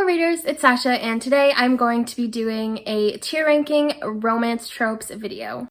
Hello readers, it's Sasha, and today I'm going to be doing a tier ranking romance tropes video.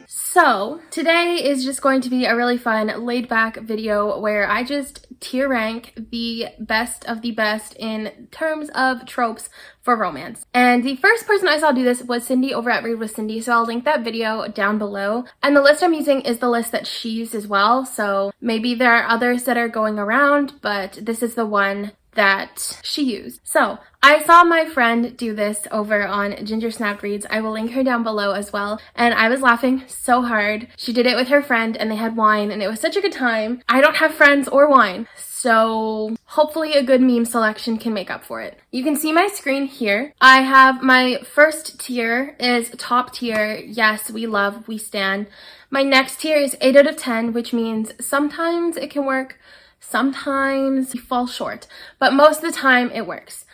So today is just going to be a really fun laid back video where I just tier rank the best of the best in terms of tropes for romance. And the first person I saw do this was Cindy over at Read with Cindy, so I'll link that video down below. And the list I'm using is the list that she used as well, so maybe there are others that are going around, but this is the one that she used. So I saw my friend do this over on Ginger Snap Reads. I will link her down below as well. And I was laughing so hard. She did it with her friend and they had wine and it was such a good time. I don't have friends or wine, so hopefully a good meme selection can make up for it. You can see my screen here. I have my first tier is top tier. Yes, we love, we stan. My next tier is 8 out of 10, which means sometimes it can work, sometimes you fall short, but most of the time it works.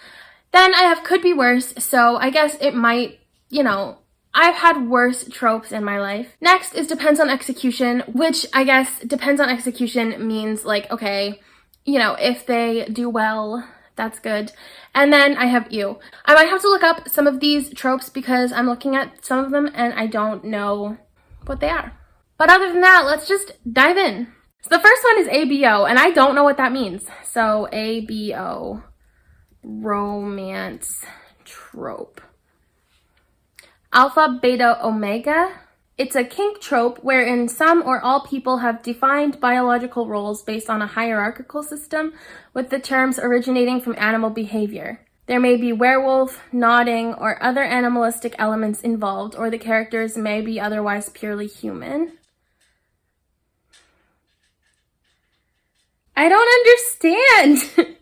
Then I have could be worse, so I guess it might, you know, I've had worse tropes in my life. Next is depends on execution, which I guess depends on execution means like, okay, you know, if they do well, that's good. And then I have you. I might have to look up some of these tropes because I'm looking at some of them and I don't know what they are. But other than that, let's just dive in. So the first one is ABO, and I don't know what that means. So ABO, romance trope. Alpha, beta, omega. It's a kink trope wherein some or all people have defined biological roles based on a hierarchical system, with the terms originating from animal behavior. There may be werewolf, nodding, or other animalistic elements involved, or the characters may be otherwise purely human. I don't understand.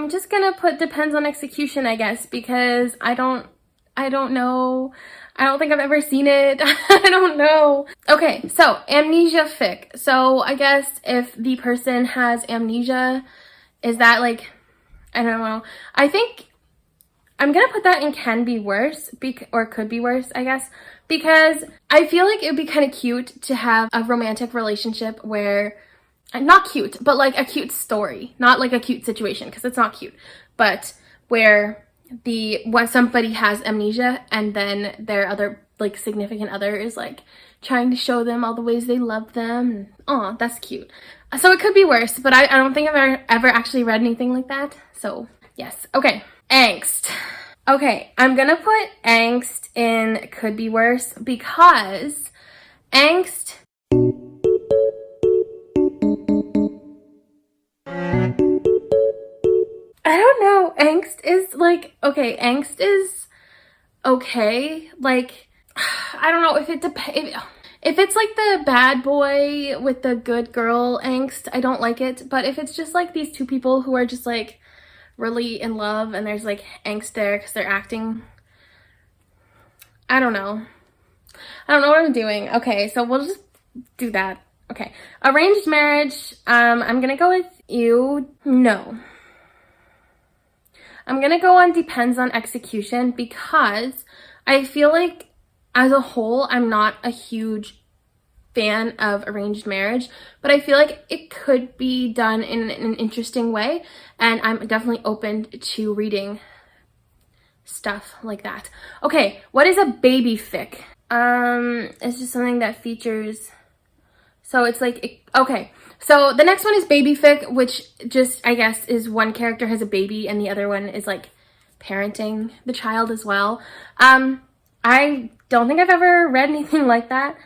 Just gonna put depends on execution, I guess, because I don't know. I don't think I've ever seen it. I don't know. Okay, so amnesia fic. So I guess if the person has amnesia, is that like, I don't know. I think I'm gonna put that in can be worse, or could be worse, I guess, because I feel like it would be kind of cute to have a romantic relationship where, not cute, but like a cute story, not like a cute situation because it's not cute, but where when somebody has amnesia and then their other like significant other is like trying to show them all the ways they love them. Oh, that's cute. So it could be worse, but I don't think I've ever actually read anything like that. So yes. Okay. Angst. Okay, I'm gonna put angst in could be worse because angst, I don't know. Angst is like, okay, angst is okay. Like, I don't know if if it's like the bad boy with the good girl angst, I don't like it. But if it's just like these two people who are just like really in love and there's like angst there because they're acting, I don't know. I don't know what I'm doing. Okay, so we'll just do that. Okay, arranged marriage. I'm gonna go with you. No. I'm gonna go on depends on execution because I feel like as a whole, I'm not a huge fan of arranged marriage, but I feel like it could be done in an interesting way, and I'm definitely open to reading stuff like that. Okay, what is a baby fic? It's just something that features, so it's like, okay. So the next one is baby fic, which just, I guess, is one character has a baby and the other one is like parenting the child as well. I don't think I've ever read anything like that,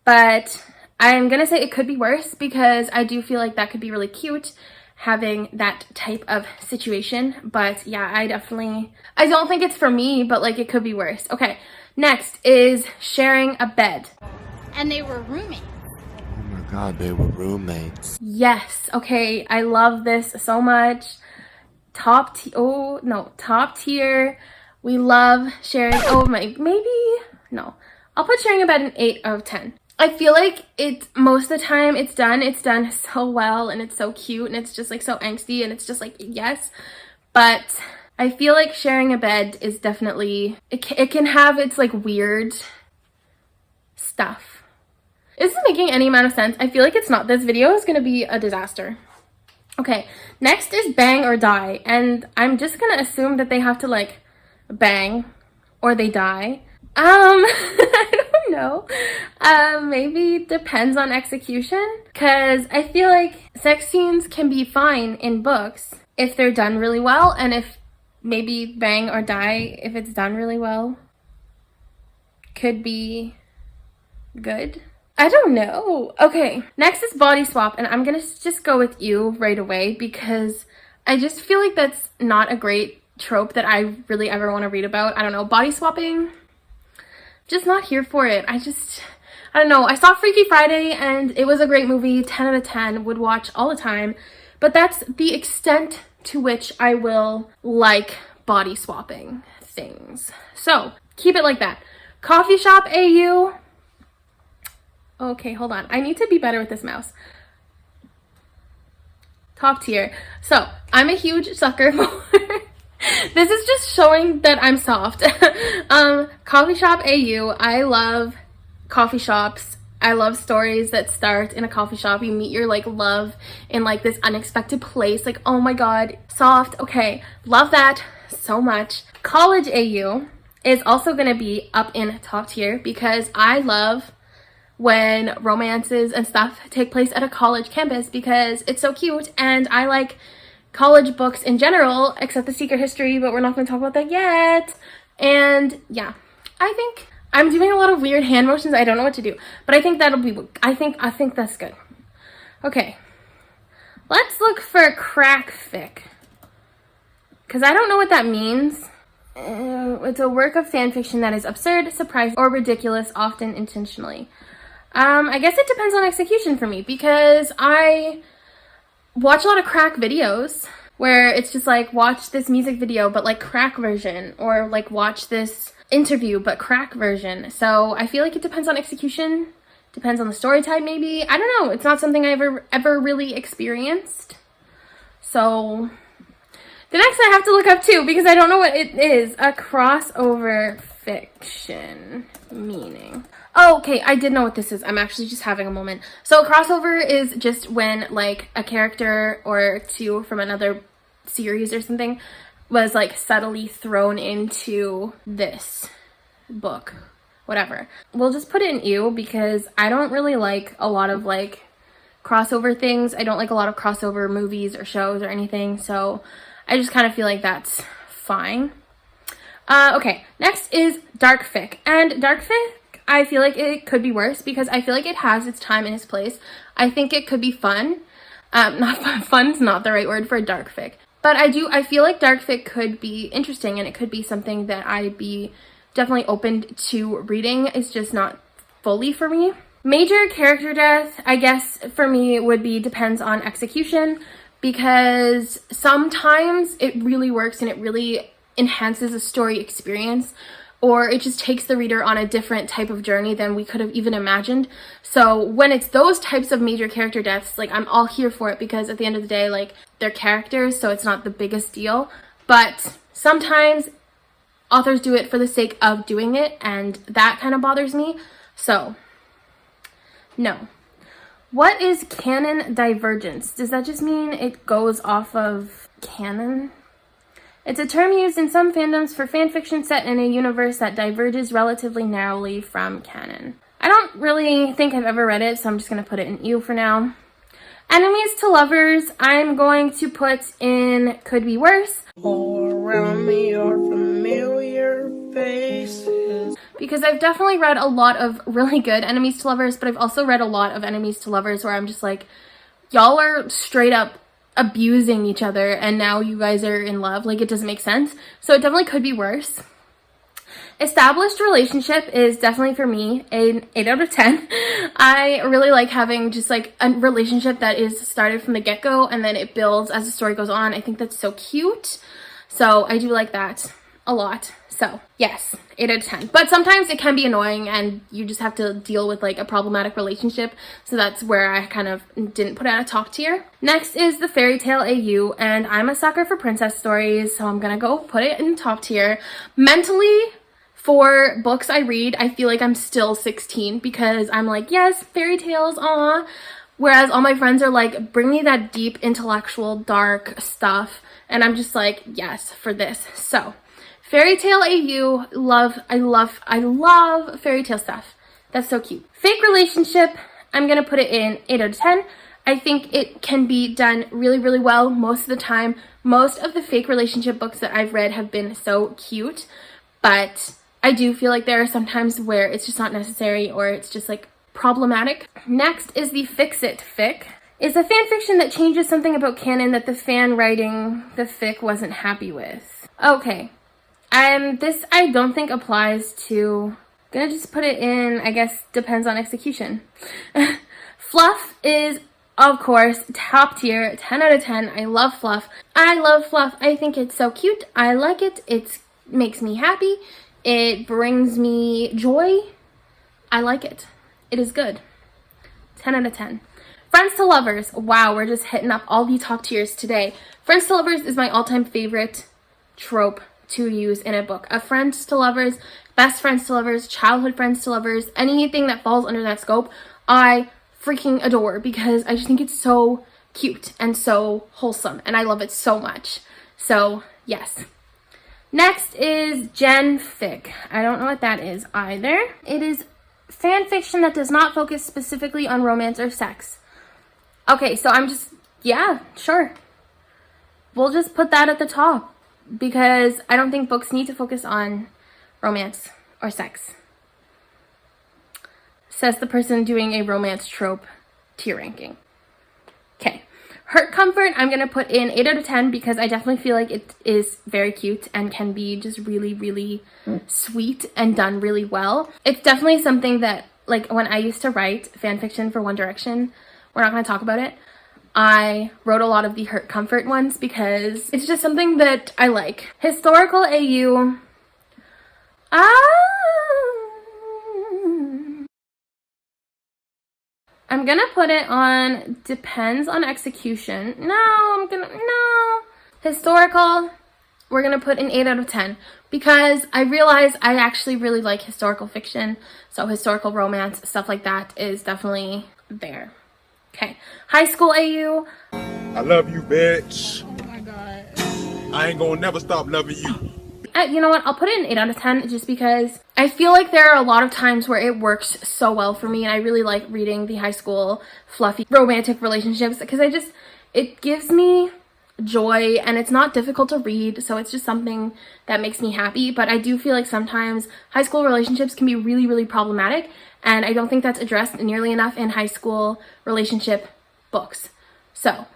but I'm gonna say it could be worse because I do feel like that could be really cute having that type of situation. But yeah, I don't think it's for me, but like it could be worse. Okay, next is sharing a bed. And they were roommates. Oh my god, they were roommates. Yes, okay, I love this so much. Top tier. We love sharing. Oh my, no. I'll put sharing a bed an 8 out of 10. I feel like it's most of the time it's done so well and it's so cute and it's just like so angsty and it's just like, yes. But I feel like sharing a bed is definitely, it can have its like weird stuff. Is this making any amount of sense? I feel like it's not. This video is going to be a disaster. Okay, next is bang or die, and I'm just gonna assume that they have to like bang or they die. I don't know. Maybe depends on execution, because I feel like sex scenes can be fine in books if they're done really well, and if maybe bang or die, if it's done really well, could be good. I don't know. Okay, next is body swap, and I'm gonna just go with you right away because I just feel like that's not a great trope that I really ever want to read about. I don't know, body swapping, just not here for it. I don't know. I saw Freaky Friday and it was a great movie, 10 out of 10, would watch all the time, but that's the extent to which I will like body swapping things. So keep it like that. Coffee shop AU. Okay, hold on. I need to be better with this mouse. Top tier. So, I'm a huge sucker for... This is just showing that I'm soft. Coffee shop AU. I love coffee shops. I love stories that start in a coffee shop. You meet your like love in like this unexpected place. Like, oh my god, soft. Okay, love that so much. College AU is also going to be up in top tier because I love when romances and stuff take place at a college campus because it's so cute, and I like college books in general, except The Secret History, but we're not going to talk about that yet. And yeah, I think I'm doing a lot of weird hand motions. I don't know what to do, but I think that'll be, I think that's good. Okay, let's look for crack fic, because I don't know what that means. It's a work of fan fiction that is absurd, surprising, or ridiculous, often intentionally. I guess it depends on execution for me, because I watch a lot of crack videos where it's just like, watch this music video but like crack version, or like watch this interview but crack version. So I feel like it depends on execution, depends on the story type maybe. I don't know. It's not something I ever really experienced. So the next I have to look up too, because I don't know what it is. A crossover fiction meaning. Oh, okay, I did know what this is. I'm actually just having a moment. So a crossover is just when like a character or two from another series or something was like subtly thrown into this book, whatever. We'll just put it in you because I don't really like a lot of like crossover things. I don't like a lot of crossover movies or shows or anything, so I just kind of feel like that's fine. Okay, next is dark fic. And dark fic, I feel like it could be worse because I feel like it has its time and its place. I think it could be fun. Not fun. Fun's not the right word for dark fic. But I feel like dark fic could be interesting, and it could be something that I'd be definitely open to reading. It's just not fully for me. Major character death, I guess for me would be depends on execution, because sometimes it really works and it really enhances a story experience, or it just takes the reader on a different type of journey than we could have even imagined. So when it's those types of major character deaths, like I'm all here for it, because at the end of the day, like they're characters, so it's not the biggest deal. But sometimes authors do it for the sake of doing it, and that kind of bothers me. So no. What is canon divergence? Does that just mean it goes off of canon? It's a term used in some fandoms for fanfiction set in a universe that diverges relatively narrowly from canon. I don't really think I've ever read it, so I'm just going to put it in you for now. Enemies to lovers, I'm going to put in could be worse. All around me are familiar faces. Because I've definitely read a lot of really good enemies to lovers, but I've also read a lot of enemies to lovers where I'm just like, y'all are straight up abusing each other and now you guys are in love. Like, it doesn't make sense. So it definitely could be worse. Established relationship is definitely for me an 8 out of 10. I really like having just like a relationship that is started from the get-go and then it builds as the story goes on. I think that's so cute. So I do like that a lot. So yes, 8 out of 10. But sometimes it can be annoying and you just have to deal with like a problematic relationship. So that's where I kind of didn't put it at a top tier. Next is the fairy tale AU, and I'm a sucker for princess stories, so I'm gonna go put it in top tier. Mentally, for books I read, I feel like I'm still 16 because I'm like, yes, fairy tales, aw. Whereas all my friends are like, bring me that deep, intellectual, dark stuff. And I'm just like, yes, for this. So, fairy tale AU, I love fairy tale stuff. That's so cute. Fake relationship, I'm gonna put it in 8 out of 10. I think it can be done really, really well most of the time. Most of the fake relationship books that I've read have been so cute, but I do feel like there are some times where it's just not necessary or it's just like problematic. Next is the Fix It fic. Is a fan fiction that changes something about canon that the fan writing the fic wasn't happy with. Okay. This I don't think applies to, I'm gonna just put it in, I guess, depends on execution. Fluff is, of course, top tier, 10 out of 10. I love Fluff. I think it's so cute. I like it. It makes me happy. It brings me joy. I like it. It is good. 10 out of 10. Friends to Lovers. Wow, we're just hitting up all the top tiers today. Friends to Lovers is my all-time favorite trope to use in a book. A friends to lovers, best friends to lovers, childhood friends to lovers, anything that falls under that scope, I freaking adore because I just think it's so cute and so wholesome and I love it so much. So, yes. Next is Gen Fic. I don't know what that is either. It is fan fiction that does not focus specifically on romance or sex. Okay, so yeah, sure. We'll just put that at the top because I don't think books need to focus on romance or sex. Says the person doing a romance trope tier ranking. Okay. Hurt Comfort, I'm going to put in 8 out of 10 because I definitely feel like it is very cute and can be just really, really sweet and done really well. It's definitely something that, like, when I used to write fan fiction for One Direction, we're not going to talk about it, I wrote a lot of the Hurt Comfort ones because it's just something that I like. Historical AU. I'm gonna put it on depends on execution. No. Historical, we're gonna put an 8 out of 10 because I realize I actually really like historical fiction. So historical romance, stuff like that is definitely there. Okay, high school AU. I love you, bitch. Oh my god. I ain't gonna never stop loving you. You know what? I'll put it an 8 out of 10 just because I feel like there are a lot of times where it works so well for me and I really like reading the high school fluffy romantic relationships because it gives me joy and it's not difficult to read, so it's just something that makes me happy. But I do feel like sometimes high school relationships can be really, really problematic and I don't think that's addressed nearly enough in high school relationship books. So,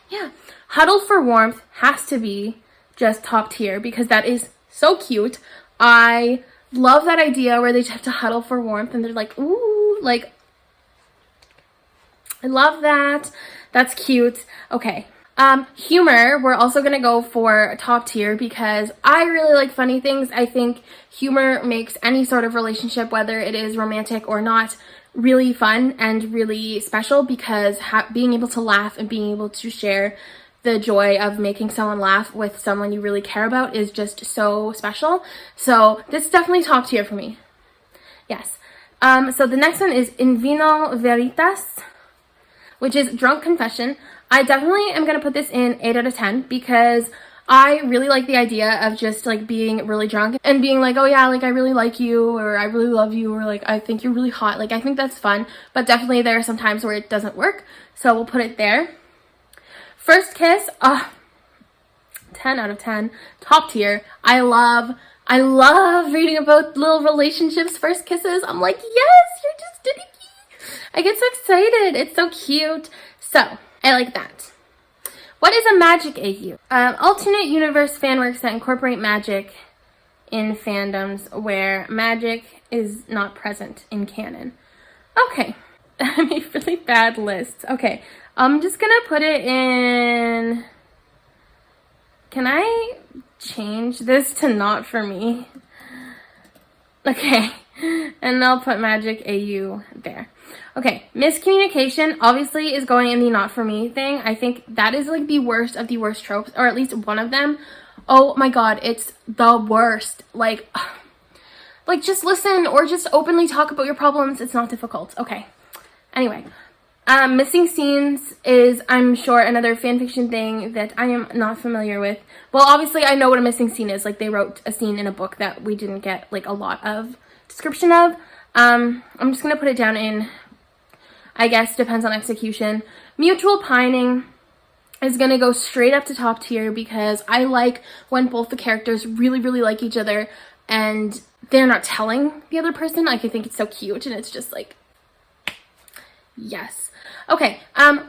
yeah. Huddle for Warmth has to be just top tier because that is so cute. I love that idea where they just have to huddle for warmth and they're like, ooh, like, I love that. That's cute. Okay. Humor, we're also gonna go for top tier because I really like funny things. I think humor makes any sort of relationship, whether it is romantic or not, really fun and really special because being able to laugh and being able to share the joy of making someone laugh with someone you really care about is just so special. So this is definitely top tier for me. Yes. So the next one is In Vino Veritas, which is Drunk Confession. I definitely am going to put this in 8 out of 10 because I really like the idea of just like being really drunk and being like, oh yeah, like I really like you or I really love you or like I think you're really hot. Like I think that's fun, but definitely there are some times where it doesn't work. So we'll put it there. First Kiss, 10 out of 10, top tier. I love reading about little relationships, first kisses. I'm like, yes, you're just doing it. I get so excited. It's so cute. So, I like that. What is a magic AU? Alternate universe fanworks that incorporate magic in fandoms where magic is not present in canon. Okay. I made really bad lists. Okay. I'm just gonna put it in. Can I change this to not for me? Okay. And I'll put magic AU there. Okay. Miscommunication obviously is going in the not for me thing. I think that is like the worst of the worst tropes, or at least one of them. Oh my god, it's the worst. Like just listen or just openly talk about your problems. It's not difficult. Okay. Anyway. Missing scenes is, I'm sure, another fanfiction thing that I am not familiar with. Well, obviously I know what a missing scene is. Like, they wrote a scene in a book that we didn't get like a lot of description of. I'm just gonna put it down in, I guess, depends on execution. Mutual pining is gonna go straight up to top tier because I like when both the characters really, really like each other and they're not telling the other person. Like, I think it's so cute and it's just like, yes. Okay,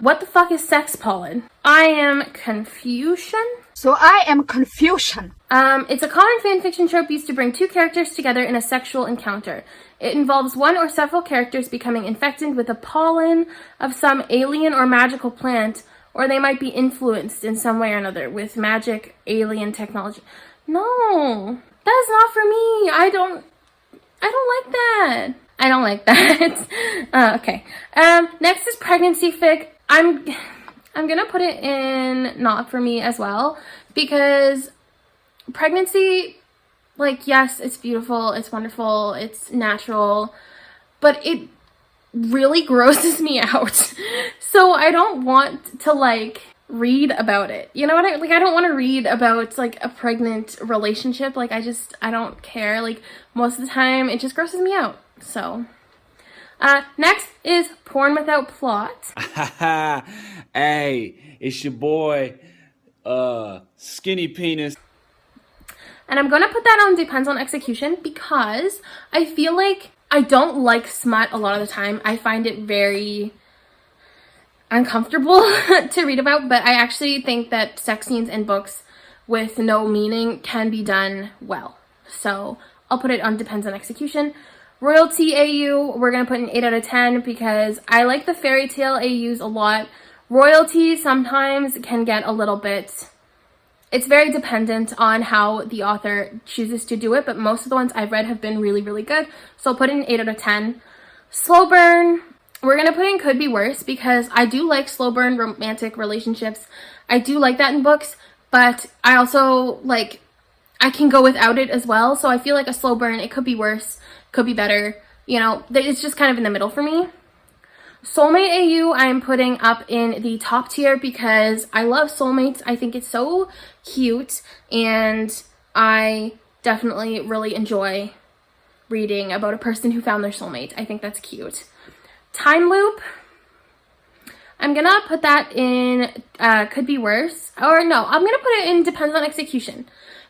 what the fuck is sex pollen? I am confusion. So I am confusion. It's a common fanfiction trope used to bring two characters together in a sexual encounter. It involves one or several characters becoming infected with the pollen of some alien or magical plant, or they might be influenced in some way or another with magic, alien technology. No, that is not for me. I don't like that. I don't like that. Okay. Next is pregnancy fic. I'm gonna put it in not for me as well because pregnancy, like, yes, it's beautiful, it's wonderful, it's natural, but it really grosses me out. So I don't want to like read about it. You know what I don't want to read about like a pregnant relationship. Like, I don't care. Like, most of the time it just grosses me out. So next is porn without plot. Hey, it's your boy Skinny Penis. And I'm gonna put that on depends on execution because I feel like I don't like smut a lot of the time. I find it very uncomfortable to read about, but I actually think that sex scenes in books with no meaning can be done well. So I'll put it on depends on execution. Royalty AU, we're gonna put an 8 out of 10 because I like the fairy tale AUs a lot. Royalty sometimes can get a little bit, it's very dependent on how the author chooses to do it, but most of the ones I've read have been really, really good. So I'll put in 8 out of 10. Slow burn, we're gonna put in could be worse because I do like slow burn romantic relationships. I do like that in books, but I also like, I can go without it as well. So I feel like a slow burn, it could be worse, could be better. You know, it's just kind of in the middle for me. Soulmate AU, I'm putting up in the top tier because I love soulmates. I think it's so cute and I definitely really enjoy reading about a person who found their soulmate. I think that's cute. Time loop, I'm gonna put that in could be worse. Or no, I'm gonna put it in depends on execution.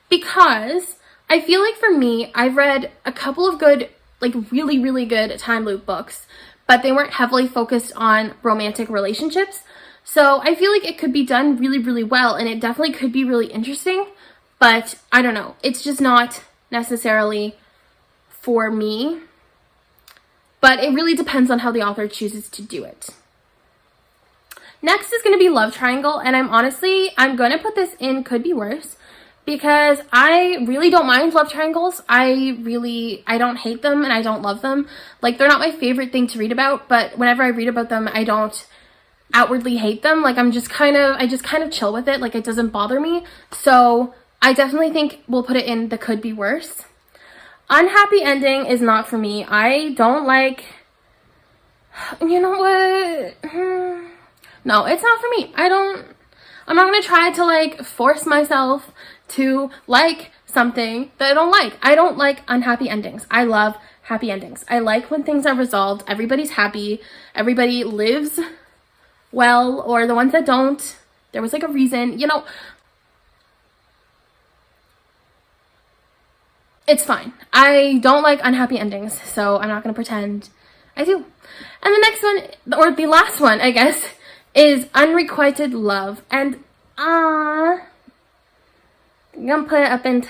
Because I feel like for me, I've read a couple of good, like really, really good time loop books, but they weren't heavily focused on romantic relationships. So I feel like it could be done really, really well, and it definitely could be really interesting, but I don't know. It's just not necessarily for me, but it really depends on how the author chooses to do it. Next is going to be love triangle, and I'm going to put this in could be worse because I really don't mind love triangles. I don't hate them and I don't love them. Like, they're not my favorite thing to read about, but whenever I read about them, I don't outwardly hate them. Like, I just kind of chill with it. Like, it doesn't bother me. So I definitely think we'll put it in the could be worse. Unhappy ending is not for me. I don't like, you know what? No, it's not for me. I'm not going to try to like force myself to like something that I don't like. I don't like unhappy endings. I love happy endings. I like when things are resolved. Everybody's happy. Everybody lives well, or the ones that don't, there was like a reason, you know. It's fine. I don't like unhappy endings, so I'm not going to pretend I do. And the next one, or the last one, I guess, is unrequited love. And I'm gonna put it up in,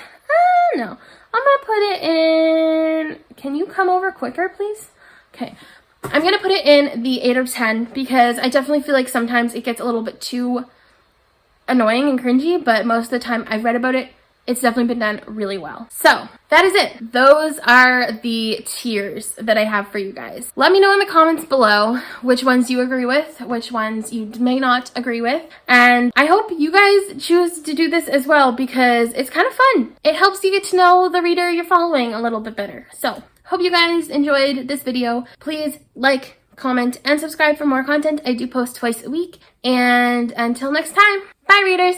no. I'm gonna put it in, can you come over quicker, please? Okay. I'm gonna put it in the 8 out of 10 because I definitely feel like sometimes it gets a little bit too annoying and cringy, but most of the time I've read about it, it's definitely been done really well. So that is it. Those are the tiers that I have for you guys. Let me know in the comments below which ones you agree with, which ones you may not agree with. And I hope you guys choose to do this as well because it's kind of fun. It helps you get to know the reader you're following a little bit better. So hope you guys enjoyed this video. Please like, comment, and subscribe for more content. I do post twice a week. And until next time, bye readers!